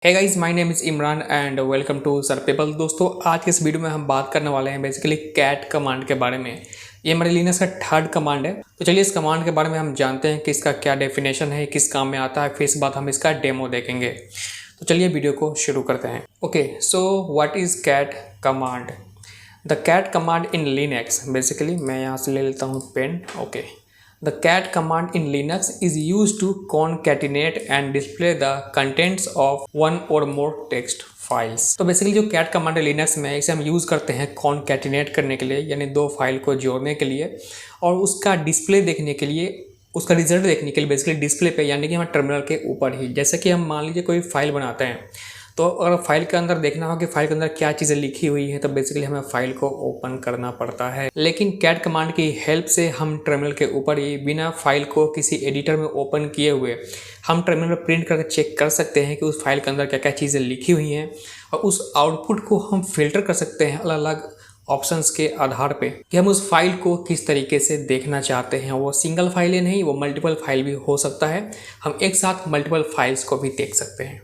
Hey guys, my name is Imran and welcome to सरपेबल। दोस्तों, आज के इस वीडियो में हम बात करने वाले हैं बेसिकली कैट कमांड के बारे में। ये हमारे लिनक्स का थर्ड कमांड है। तो चलिए इस कमांड के बारे में हम जानते हैं कि इसका क्या डेफिनेशन है, किस काम में आता है। फिर इसके बाद हम इसका डेमो देखेंगे। तो चलिए वीडियो को शुरू करते हैं। Okay, so what is cat command? The cat command in Linux, basically मैं यहाँ से ले लेता हूँ pen. Okay, the cat command in Linux is used to concatenate and display the contents of one or more text files। तो basically जो cat command है Linux में, इसे हम यूज़ करते हैं concatenate करने के लिए, यानी दो फाइल को जोड़ने के लिए और उसका डिस्प्ले देखने के लिए, उसका रिजल्ट देखने के लिए बेसिकली डिस्प्ले पे, यानी कि हमारे टर्मिनल के ऊपर ही। जैसे कि हम मान लीजिए कोई फाइल बनाते हैं, तो अगर फाइल के अंदर देखना हो कि फाइल के अंदर क्या चीज़ें लिखी हुई है, तो बेसिकली हमें फाइल को ओपन करना पड़ता है। लेकिन कैट कमांड की हेल्प से हम टर्मिनल के ऊपर ही बिना फाइल को किसी एडिटर में ओपन किए हुए हम टर्मिनल पर प्रिंट करके चेक कर सकते हैं कि उस फाइल के अंदर क्या क्या चीज़ें लिखी हुई हैं, और उस आउटपुट को हम फिल्टर कर सकते हैं अलग अलग ऑप्शंस के आधार पे कि हम उस फाइल को किस तरीके से देखना चाहते हैं। वो सिंगल फाइल ही नहीं, वो मल्टीपल फाइल भी हो सकता है। हम एक साथ मल्टीपल फाइल्स को भी देख सकते हैं।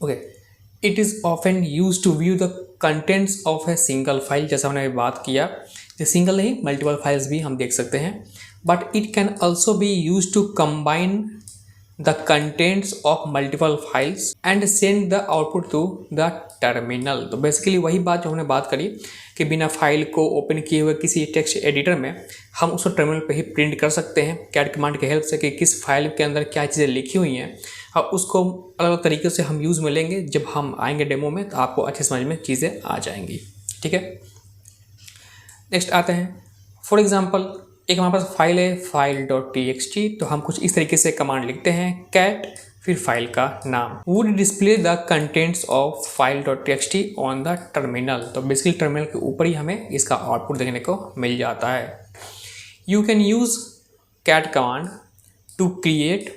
Okay, it is often use to view the contents of a single file. जैसा हमने बात किया, सिंगल नहीं मल्टीपल फाइल्स भी हम देख सकते हैं। But it can also be use to combine the contents of multiple files and send the output to the terminal. तो बेसिकली वही बात जो हमने बात करी कि बिना फाइल को ओपन किए हुए किसी टेक्स्ट एडिटर में हम उसको टर्मिनल पे ही प्रिंट कर सकते हैं कैट कमांड की हेल्प से कि किस फाइल के अंदर क्या चीज़ें लिखी हुई हैं, और उसको अलग अलग तरीके से हम यूज़ में लेंगे। जब हम आएंगे डेमो में तो आपको अच्छे समझ में चीज़ें आ जाएंगी। ठीक है, नेक्स्ट आते हैं। फॉर एग्जांपल, एक हमारे पास फाइल है file.txt। तो हम कुछ इस तरीके से कमांड लिखते हैं, कैट फिर फाइल का नाम, would display the contents of file.txt on the terminal. तो बेसिकली टर्मिनल के ऊपर ही हमें इसका आउटपुट देखने को मिल जाता है। You can use cat command to create,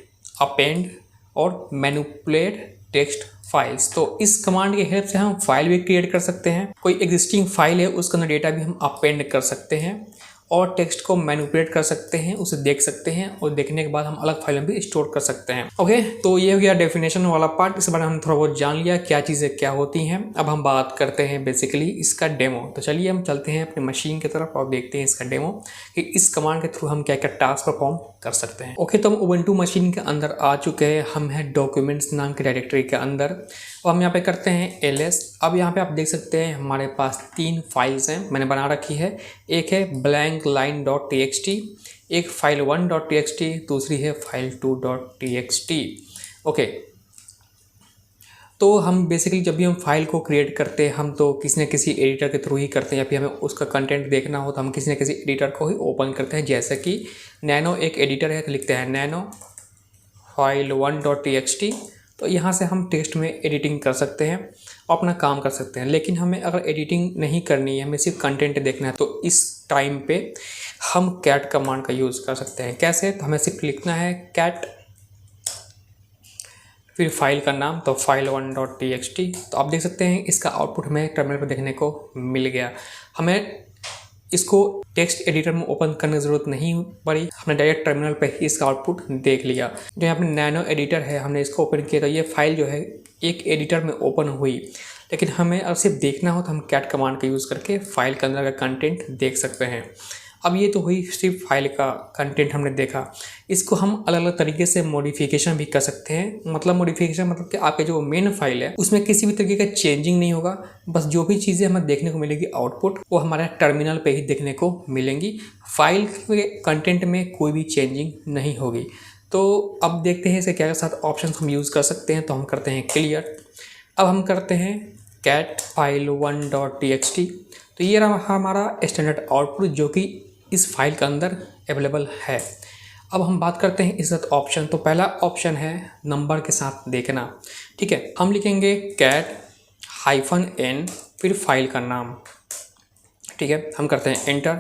append और मैनिपुलेट टेक्स्ट फाइल्स। तो इस कमांड की हेल्प से हम फाइल भी क्रिएट कर सकते हैं। कोई एग्जिस्टिंग फाइल है उसके अंदर डेटा भी हम अपेंड कर सकते हैं और टेक्स्ट को मैनिपुलेट कर सकते हैं, उसे देख सकते हैं, और देखने के बाद हम अलग फाइल में भी स्टोर कर सकते हैं। ओके, तो ये हो गया डेफिनेशन वाला पार्ट। इसके बारे में हम थोड़ा बहुत जान लिया क्या चीज़ें क्या होती हैं। अब हम बात करते हैं बेसिकली इसका डेमो। तो चलिए हम चलते हैं अपनी मशीन की तरफ और देखते हैं इसका डेमो कि इस कमांड के थ्रू हम क्या क्या टास्क परफॉर्म कर सकते हैं। ओके, तो हम उबंटू मशीन के अंदर आ चुके हैं। हम हैं डॉक्यूमेंट्स नाम के डायरेक्टरी के अंदर, और हम यहाँ पे करते हैं ls। अब यहाँ पे आप देख सकते हैं हमारे पास 3 फाइल्स हैं मैंने बना रखी है। एक है blankline.txt, एक file1.txt, दूसरी है file2.txt। ओके, तो हम बेसिकली जब भी हम फाइल को क्रिएट करते हैं, हम तो किसी न किसी एडिटर के थ्रू ही करते हैं, या फिर हमें उसका कंटेंट देखना हो तो हम किसी न किसी एडिटर को ही ओपन करते हैं। जैसे कि नैनो एक एडिटर है, तो लिखते हैं नैनो file1.txt। तो यहाँ से हम टेक्स्ट में एडिटिंग कर सकते हैं और अपना काम कर सकते हैं। लेकिन हमें अगर एडिटिंग नहीं करनी है, हमें सिर्फ कंटेंट देखना है, तो इस टाइम पे हम कैट कमांड का यूज़ कर सकते हैं। कैसे? तो हमें सिर्फ लिखना है कैट फिर फाइल का नाम, तो file1.txt। तो आप देख सकते हैं इसका आउटपुट हमें टर्मिनल पर देखने को मिल गया। हमें इसको टेक्स्ट एडिटर में ओपन करने की ज़रूरत नहीं पड़ी, हमने डायरेक्ट टर्मिनल पे ही इसका आउटपुट देख लिया। जो यहाँ पे नैनो एडिटर है, हमने इसको ओपन किया तो ये फाइल जो है एक एडिटर में ओपन हुई। लेकिन हमें अगर सिर्फ देखना हो तो हम कैट कमांड का यूज़ करके फाइल के अंदर का कंटेंट देख सकते हैं। अब ये तो हुई सिर्फ फाइल का कंटेंट हमने देखा। इसको हम अलग अलग तरीके से मॉडिफिकेशन भी कर सकते हैं। मतलब मॉडिफिकेशन मतलब कि आपके जो मेन फाइल है उसमें किसी भी तरीके का चेंजिंग नहीं होगा, बस जो भी चीज़ें हमें देखने को मिलेगी आउटपुट, वो हमारे टर्मिनल पे ही देखने को मिलेंगी। फाइल के कंटेंट में कोई भी चेंजिंग नहीं होगी। तो अब देखते हैं इसके क्या साथ ऑप्शन हम यूज़ कर सकते हैं। तो हम करते हैं क्लियर। अब हम करते हैं कैट file1.txt। तो ये रहा हमारा स्टैंडर्ड आउटपुट जो कि इस फाइल के अंदर अवेलेबल है। अब हम बात करते हैं इस ऑप्शन। तो पहला ऑप्शन है नंबर के साथ देखना। ठीक है, हम लिखेंगे कैट -n फिर फाइल का नाम। ठीक है, हम करते हैं एंटर।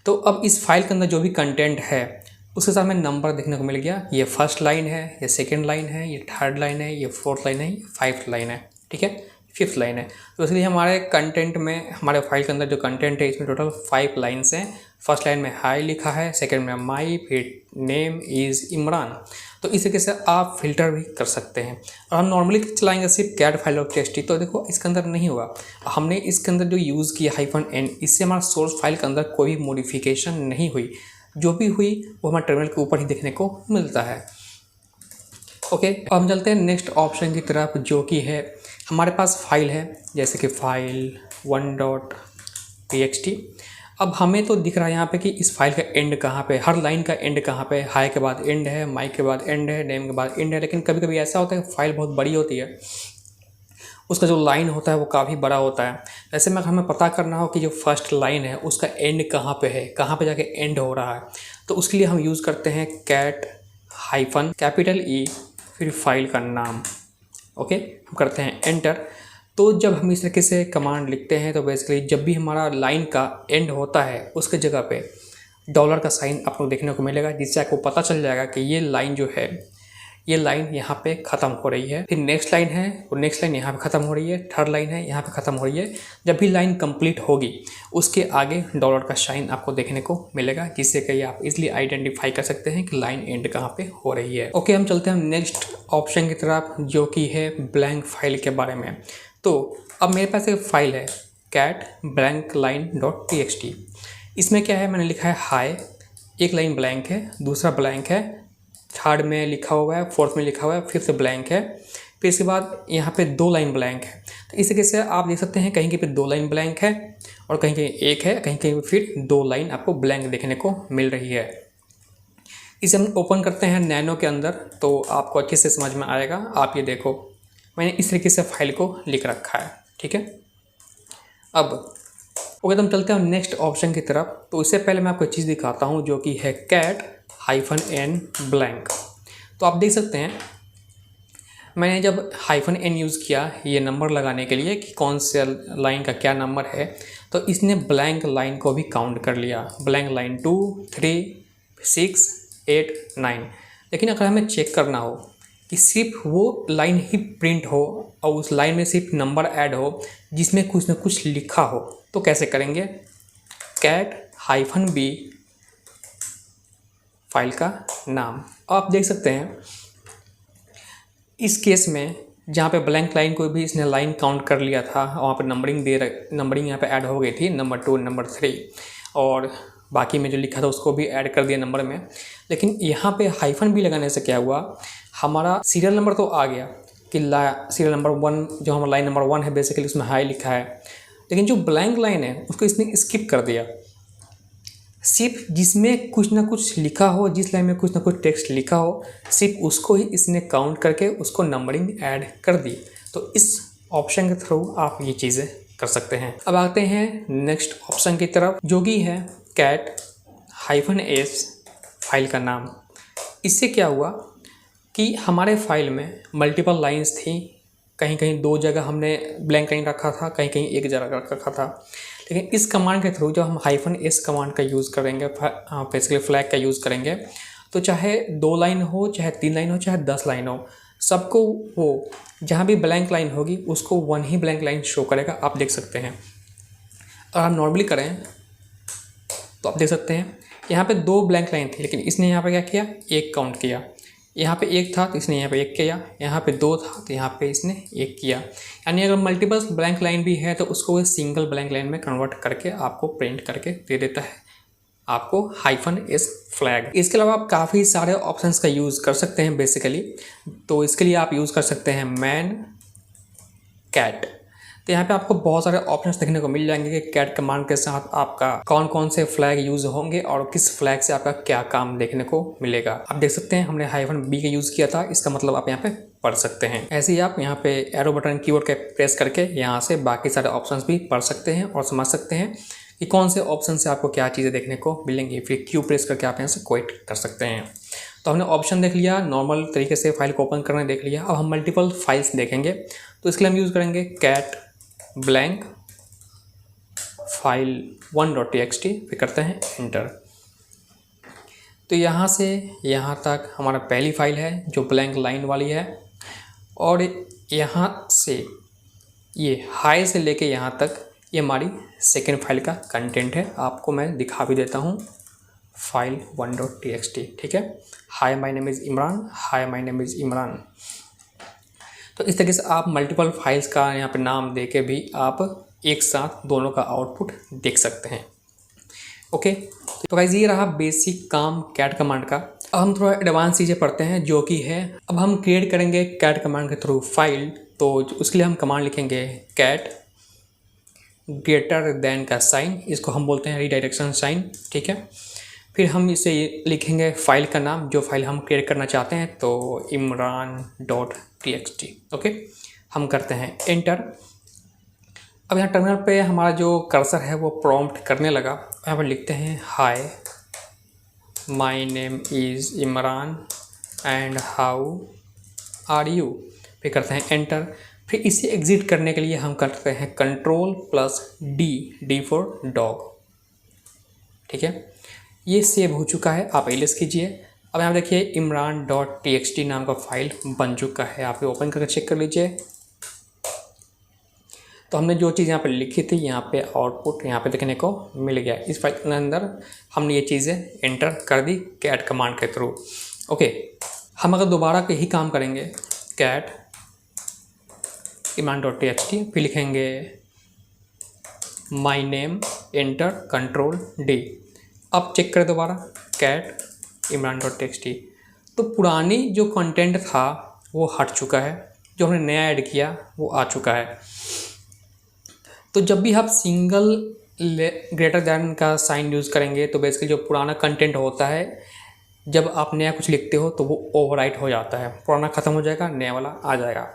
तो अब इस फाइल के अंदर जो भी कंटेंट है उसके साथ में नंबर देखने को मिल गया। ये फर्स्ट लाइन है, ये सेकेंड लाइन है, ये थर्ड लाइन है, ये फोर्थ लाइन है, ये 5th लाइन है। ठीक है, 5th लाइन है। तो इसलिए हमारे कंटेंट में, हमारे फाइल के अंदर जो कंटेंट है इसमें टोटल 5 लाइन्स हैं। फर्स्ट लाइन में हाई लिखा है, सेकंड में माई, फिर नेम इज़ इमरान। तो इस तरीके से आप फिल्टर भी कर सकते हैं। और हम नॉर्मली चलाएंगे सिर्फ कैट फाइल और टेक्स्ट, तो देखो इसके अंदर नहीं होगा। हमने इसके अंदर जो यूज़ किया -n, इससे हमारा सोर्स फाइल के अंदर कोई भी मॉडिफिकेशन नहीं हुई। जो भी हुई वो हमारे टर्मिनल के ऊपर ही देखने को मिलता है। ओके, अब हम चलते हैं नेक्स्ट ऑप्शन की तरफ, जो कि है हमारे पास फाइल है, जैसे कि फाइल 1.txt। अब हमें तो दिख रहा है यहाँ पे कि इस फाइल का एंड कहाँ पे, हर लाइन का एंड कहाँ पे, हाई के बाद एंड है, माई के बाद एंड है, नेम के बाद एंड है। लेकिन कभी कभी ऐसा होता है कि फाइल बहुत बड़ी होती है, उसका जो लाइन होता है वो काफ़ी बड़ा होता है। ऐसे में हमें पता करना हो कि जो फर्स्ट लाइन है उसका एंड कहाँ पे है, कहाँ पे जाके एंड हो रहा है, तो उसके लिए हम यूज़ करते हैं कैट -E फिर फाइल का नाम। ओके, हम करते हैं एंटर। तो जब हम इस तरीके से कमांड लिखते हैं तो बेसिकली जब भी हमारा लाइन का एंड होता है उसके जगह पे डॉलर का साइन आपको देखने को मिलेगा, जिससे आपको पता चल जाएगा कि ये लाइन जो है, ये लाइन यहाँ पे ख़त्म हो रही है। फिर नेक्स्ट लाइन है, और नेक्स्ट लाइन यहाँ पे ख़त्म हो रही है, थर्ड लाइन है यहाँ पे ख़त्म हो रही है। जब भी लाइन कंप्लीट होगी उसके आगे डॉलर का साइन आपको देखने को मिलेगा, जिससे कि आप इजीली आइडेंटिफाई कर सकते हैं कि लाइन एंड कहाँ पे हो रही है। ओके, हम चलते हैं नेक्स्ट ऑप्शन की तरफ, जो कि है ब्लैंक फाइल के बारे में। तो अब मेरे पास एक फाइल है कैट blankline.txt। इसमें क्या है, मैंने लिखा है हाई, एक लाइन ब्लैंक है, दूसरा ब्लैंक है, थर्ड में लिखा हुआ है, फोर्थ में लिखा हुआ है, फिफ्थ ब्लैंक है, फिर इसके बाद यहाँ पे 2 लाइन ब्लैंक है। तो इस तरीके से आप देख सकते हैं कहीं कहीं पे 2 लाइन ब्लैंक है और कहीं कहीं एक है, कहीं कहीं फिर 2 लाइन आपको ब्लैंक देखने को मिल रही है। इसे हम ओपन करते हैं नैनो के अंदर तो आपको अच्छे से समझ में आएगा। आप ये देखो, मैंने इस तरीके से फाइल को लिख रखा है, ठीक है। अब ओके, तो हम चलते हैं नेक्स्ट ऑप्शन की तरफ। तो इससे पहले मैं आपको एक चीज़ दिखाता हूँ, जो कि है कैट -n ब्लैंक। तो आप देख सकते हैं मैंने जब -n यूज़ किया ये नंबर लगाने के लिए कि कौन से लाइन का क्या नंबर है, तो इसने ब्लैंक लाइन को भी काउंट कर लिया। Blank line 2, 3, 6, 8, 9। लेकिन अगर हमें चेक करना हो कि सिर्फ वो लाइन ही प्रिंट हो और उस लाइन में सिर्फ नंबर ऐड हो जिसमें कुछ ना कुछ लिखा हो, तो कैसे करेंगे? कैट -b फाइल का नाम। आप देख सकते हैं इस केस में जहाँ पे ब्लैंक लाइन को भी इसने लाइन काउंट कर लिया था, वहाँ पर नंबरिंग यहाँ पे ऐड हो गई थी, नंबर 2, नंबर 3, और बाकी में जो लिखा था उसको भी ऐड कर दिया नंबर में। लेकिन यहाँ पे -b लगाने से क्या हुआ, हमारा सीरियल नंबर तो आ गया कि सीरियल नंबर 1, जो हमारा लाइन नंबर 1 है बेसिकली उसमें हाई लिखा है, लेकिन जो ब्लैंक लाइन है उसको इसने स्किप कर दिया। सिर्फ जिसमें कुछ ना कुछ लिखा हो, जिस लाइन में कुछ ना कुछ टेक्स्ट लिखा हो, सिर्फ उसको ही इसने काउंट करके उसको नंबरिंग ऐड कर दी। तो इस ऑप्शन के थ्रू आप ये चीज़ें कर सकते हैं। अब आते हैं नेक्स्ट ऑप्शन की तरफ, जो कि है कैट -s फाइल का नाम। इससे क्या हुआ कि हमारे फाइल में मल्टीपल लाइंस थी, कहीं कहीं 2 जगह हमने ब्लैंक लाइन रखा था, कहीं कहीं 1 जगह रखा था। लेकिन इस कमांड के थ्रू जब हम -s कमांड का यूज़ करेंगे, बेसिकली फ्लैग का यूज़ करेंगे, तो चाहे 2 लाइन हो, चाहे 3 लाइन हो, चाहे 10 लाइन हो, सबको वो जहाँ भी ब्लैंक लाइन होगी उसको 1 ही ब्लैंक लाइन शो करेगा। आप देख सकते हैं अगर हम नॉर्मली करें तो आप देख सकते हैं यहाँ पे 2 ब्लैंक लाइन थी, लेकिन इसने यहाँ पे क्या किया, 1 काउंट किया। यहाँ पे 1 था तो इसने यहाँ पे 1 किया, यहाँ पे 2 था तो यहाँ पे इसने 1 किया। यानी अगर मल्टीपल ब्लैंक लाइन भी है तो उसको वो सिंगल ब्लैंक लाइन में कन्वर्ट करके आपको प्रिंट करके दे देता है आपको -s फ्लैग। इसके अलावा आप काफ़ी सारे ऑप्शंस का यूज़ कर सकते हैं बेसिकली। तो इसके लिए आप यूज़ कर सकते हैं मैन कैट। तो यहाँ पे आपको बहुत सारे ऑप्शंस देखने को मिल जाएंगे कि कैट कमांड के साथ आपका कौन कौन से फ्लैग यूज़ होंगे और किस फ्लैग से आपका क्या काम देखने को मिलेगा। आप देख सकते हैं हमने -b का यूज़ किया था, इसका मतलब आप यहाँ पे पढ़ सकते हैं। ऐसे ही आप यहाँ पे एरो बटन कीवर्ड के प्रेस करके यहाँ से बाकी सारे ऑप्शंस भी पढ़ सकते हैं और समझ सकते हैं कि कौन से ऑप्शन से आपको क्या चीज़ें देखने को मिलेंगी। फिर क्यू प्रेस करके आप यहाँ से क्विट कर सकते हैं। तो हमने ऑप्शन देख लिया, नॉर्मल तरीके से फाइल को ओपन करने देख लिया। अब हम मल्टीपल फाइल्स देखेंगे, तो इसके लिए हम यूज़ करेंगे कैट ब्लैंक फाइल 1.txt, फिर करते हैं एंटर। तो यहाँ से यहाँ तक हमारा पहली फाइल है जो ब्लैंक लाइन वाली है, और यहाँ से ये हाई से लेके यहाँ तक ये हमारी सेकेंड फाइल का कंटेंट है। आपको मैं दिखा भी देता हूँ, फाइल 1.txt, ठीक है। हाय my name is Imran, hi my name is Imran. तो इस तरीके से आप मल्टीपल फाइल्स का यहाँ पे नाम दे के भी आप एक साथ दोनों का आउटपुट देख सकते हैं। ओके, तो गाइस ये रहा बेसिक काम कैट कमांड का। अब हम थोड़ा एडवांस चीज़ें पढ़ते हैं, जो कि है अब हम क्रिएट करेंगे कैट कमांड के थ्रू फाइल। तो उसके लिए हम कमांड लिखेंगे कैट ग्रेटर देन का साइन, इसको हम बोलते हैं रीडायरेक्शन साइन, ठीक है। फिर हम इसे लिखेंगे फाइल का नाम, जो फाइल हम क्रिएट करना चाहते हैं, तो imran.txt। ओके, हम करते हैं एंटर। अब यहाँ टर्मिनल पे हमारा जो कर्सर है वो प्रॉम्प्ट करने लगा। यहाँ पर लिखते हैं hi my name is Imran and how are you, फिर करते हैं एंटर। फिर इसे एग्ज़िट करने के लिए हम करते हैं Ctrl+D, D फॉर डॉग, ठीक है। ये सेव हो चुका है, आप एलिस कीजिए। अब यहाँ देखिए imran.txt नाम का फाइल बन चुका है, आप ओपन करके चेक कर लीजिए। तो हमने जो चीज़ यहाँ पे लिखी थी, यहाँ पे आउटपुट यहाँ पे देखने को मिल गया। इस फाइल के अंदर हमने ये चीज़ें एंटर कर दी कैट कमांड के थ्रू। ओके, हम अगर दोबारा यही काम करेंगे कैट imran.txt, फिर लिखेंगे माई नेम, एंटर Ctrl+D। अब चेक करें दोबारा कैट imran.txt, तो पुरानी जो कंटेंट था वो हट चुका है, जो हमने नया ऐड किया वो आ चुका है। तो जब भी आप सिंगल ग्रेटर दैन का साइन यूज़ करेंगे तो बेसिकली जो पुराना कंटेंट होता है, जब आप नया कुछ लिखते हो तो वो ओवरराइट हो जाता है, पुराना ख़त्म हो जाएगा, नया वाला आ जाएगा।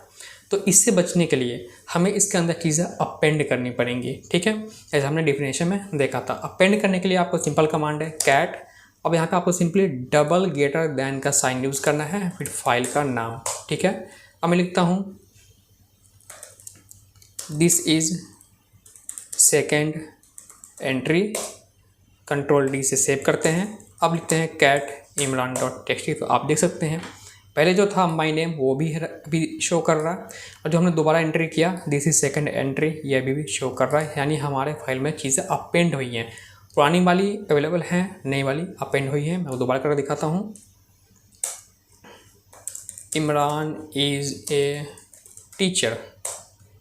तो इससे बचने के लिए हमें इसके अंदर चीज़ें अपेंड करनी पड़ेंगी, ठीक है। जैसे हमने डेफिनेशन में देखा था, अपेंड करने के लिए आपको सिंपल कमांड है कैट। अब यहाँ पे आपको सिंपली डबल ग्रेटर दैन का साइन यूज़ करना है, फिर फाइल का नाम, ठीक है। अब मैं लिखता हूँ this is second entry, Ctrl+D से सेव करते हैं। अब लिखते हैं कैट imran.txt, तो आप देख सकते हैं पहले जो था माय नेम वो भी अभी शो कर रहा है, और जो हमने दोबारा एंट्री किया दिस इज सेकंड एंट्री, ये भी शो कर रहा है। यानी हमारे फाइल में चीज़ें अपेंड हुई हैं, पुरानी वाली अवेलेबल हैं, नई वाली अपेंड हुई है। मैं दोबारा करके दिखाता हूँ। Imran is a teacher,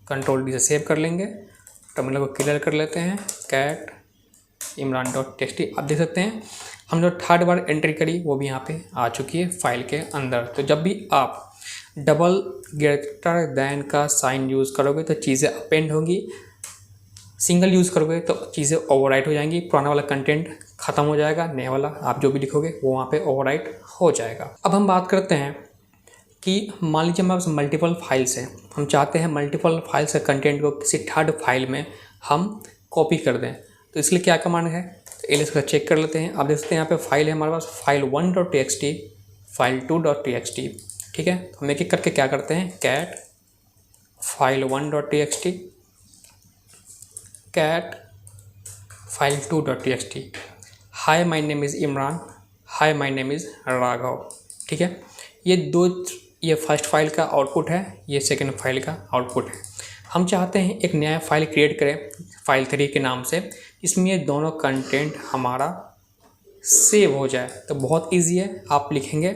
Ctrl+D से सेव कर लेंगे, टर्मिनल को क्लियर कर लेते हैं कैट imran.txt। आप देख सकते हैं हम जो थर्ड बार एंट्री करी वो भी यहाँ पे आ चुकी है फाइल के अंदर। तो जब भी आप डबल ग्रेटर दैन का साइन यूज़ करोगे तो चीज़ें अपेंड होंगी, सिंगल यूज़ करोगे तो चीज़ें ओवरराइट हो जाएंगी, पुराना वाला कंटेंट ख़त्म हो जाएगा, नया वाला आप जो भी लिखोगे वो वहाँ पे ओवरराइट हो जाएगा। अब हम बात करते हैं कि मान लीजिए हमारे पास मल्टीपल फाइल्स हैं, हम चाहते हैं मल्टीपल फाइल्स का कंटेंट को किसी थर्ड फाइल में हम कॉपी कर दें, तो इसलिए क्या कमांड है, तो एलिस का चेक कर लेते हैं। आप देख सकते हैं यहाँ पे फाइल है हमारे पास फाइल 1.txt, फाइल 2.txt, ठीक है। तो हम एक एक करके क्या करते हैं cat file 1.txt, cat file 2.txt, hi my name is Imran, hi my name is Raghav, ठीक है। ये फर्स्ट फाइल का आउटपुट है, ये सेकंड फाइल का आउटपुट है। हम चाहते हैं एक नया फाइल क्रिएट करें फाइल 3 के नाम से, इसमें ये दोनों कंटेंट हमारा सेव हो जाए। तो बहुत इजी है, आप लिखेंगे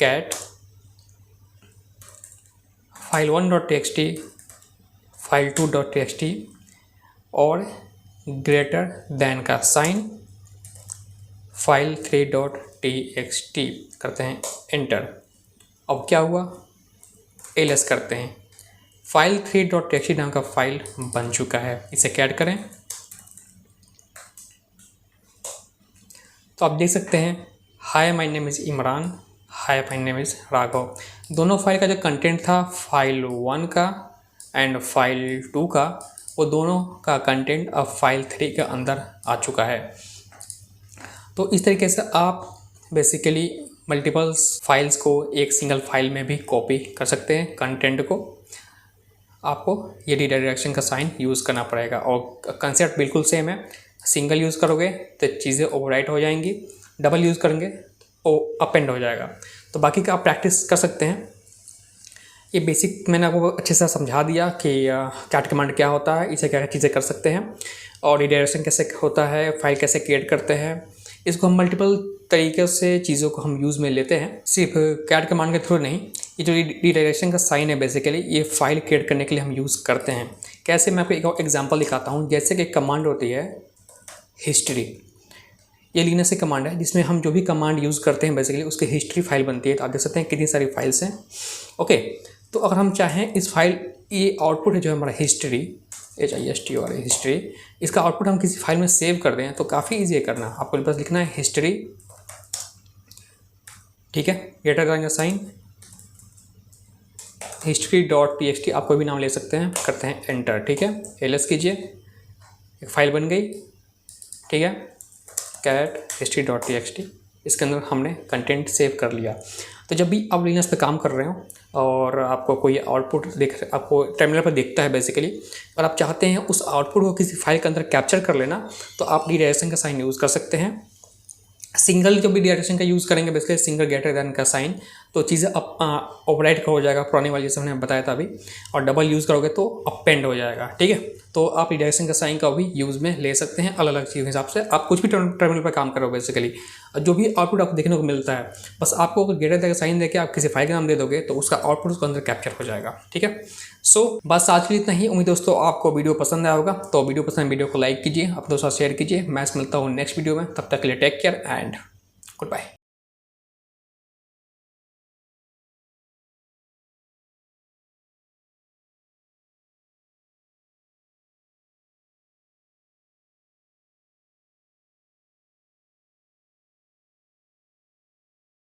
cat file 1.txt, file 2.txt और ग्रेटर दैन का साइन फाइल 3.txt, करते हैं एंटर। अब क्या हुआ, एलएस करते हैं, फाइल 3.txt नाम का फाइल बन चुका है। इसे कैट करें तो आप देख सकते हैं hi my name is Imran, hi my name is Raghav. दोनों फाइल का जो कंटेंट था फाइल 1 का एंड फाइल 2 का, वो दोनों का कंटेंट अब फाइल 3 के अंदर आ चुका है। तो इस तरीके से आप बेसिकली मल्टीपल फाइल्स को एक सिंगल फाइल में भी कॉपी कर सकते हैं कंटेंट को। आपको ये रीडायरेक्शन का साइन यूज़ करना पड़ेगा और कंसेप्ट बिल्कुल सेम है। सिंगल यूज़ करोगे तो चीज़ें ओवरराइट हो जाएंगी, डबल यूज़ करेंगे तो अपेंड हो जाएगा। तो बाकी का आप प्रैक्टिस कर सकते हैं। ये बेसिक मैंने आपको अच्छे से समझा दिया कि कैट कमांड क्या होता है, इसे क्या क्या चीज़ें कर सकते हैं और रिडायरेक्शन कैसे होता है, फाइल कैसे क्रिएट करते हैं। इसको हम मल्टीपल तरीके से चीज़ों को हम यूज़ में लेते हैं, सिर्फ कैट कमांड के थ्रू नहीं। ये जो रिडायरेक्शन का साइन है बेसिकली ये फाइल क्रिएट करने के लिए हम यूज़ करते हैं। कैसे, मैं आपको एक एग्जांपल दिखाता हूँ। जैसे कि कमांड होती है हिस्ट्री, ये लिनक्स की कमांड है जिसमें हम जो भी कमांड यूज़ करते हैं बेसिकली उसकी हिस्ट्री फाइल बनती है। तो आप देख सकते हैं कितनी सारी फाइल्स हैं। ओके, तो अगर हम चाहें इस फाइल, ये आउटपुट है जो हमारा हिस्ट्री, HISTOR हिस्ट्री, इसका आउटपुट हम किसी फाइल में सेव कर दें तो काफ़ी ईजी है करना। आपको बस लिखना है हिस्ट्री, ठीक है, ग्रेटर देन का साइन history.txt, आप कोई भी नाम ले सकते हैं, करते हैं एंटर, ठीक है, एलएस कीजिए, एक फाइल बन गई, ठीक है, कैट history.txt, इसके अंदर हमने कंटेंट सेव कर लिया। तो जब भी आप लिनक्स पे काम कर रहे हो और आपको कोई आउटपुट आपको टर्मिनल पर दिखता है बेसिकली, और आप चाहते हैं उस आउटपुट को किसी फाइल के अंदर कैप्चर कर लेना, तो आप रिडायरेक्शन का साइन यूज़ कर सकते हैं। सिंगल जो भी रिडायरेक्शन का यूज़ करेंगे बेसिकली सिंगल ग्रेटर देन का साइन, तो चीज़ें ओवरराइट हो जाएगा पुरानी वाली जैसे हमने बताया था अभी, और डबल यूज़ करोगे तो अपेंड हो जाएगा, ठीक है। तो आप रिडायरेक्शन का साइन का भी यूज़ में ले सकते हैं अलग अलग चीज़ के हिसाब से। आप कुछ भी टर्मिनल पर काम करो बेसिकली, जो भी आउटपुट आपको देखने को मिलता है, बस आपको ग्रेटर देन का साइन देके आप किसी फाइल का नाम दे दोगे तो उसका आउटपुट उसके अंदर कैप्चर हो जाएगा, ठीक है। सो बस आज के लिए इतना ही। उम्मीद दोस्तों आपको वीडियो पसंद आया होगा। तो वीडियो पसंद, वीडियो को लाइक कीजिए, अपने दोस्तों से शेयर कीजिए। मैं मिलता हूँ नेक्स्ट वीडियो में, तब तक के लिए take care and good bye.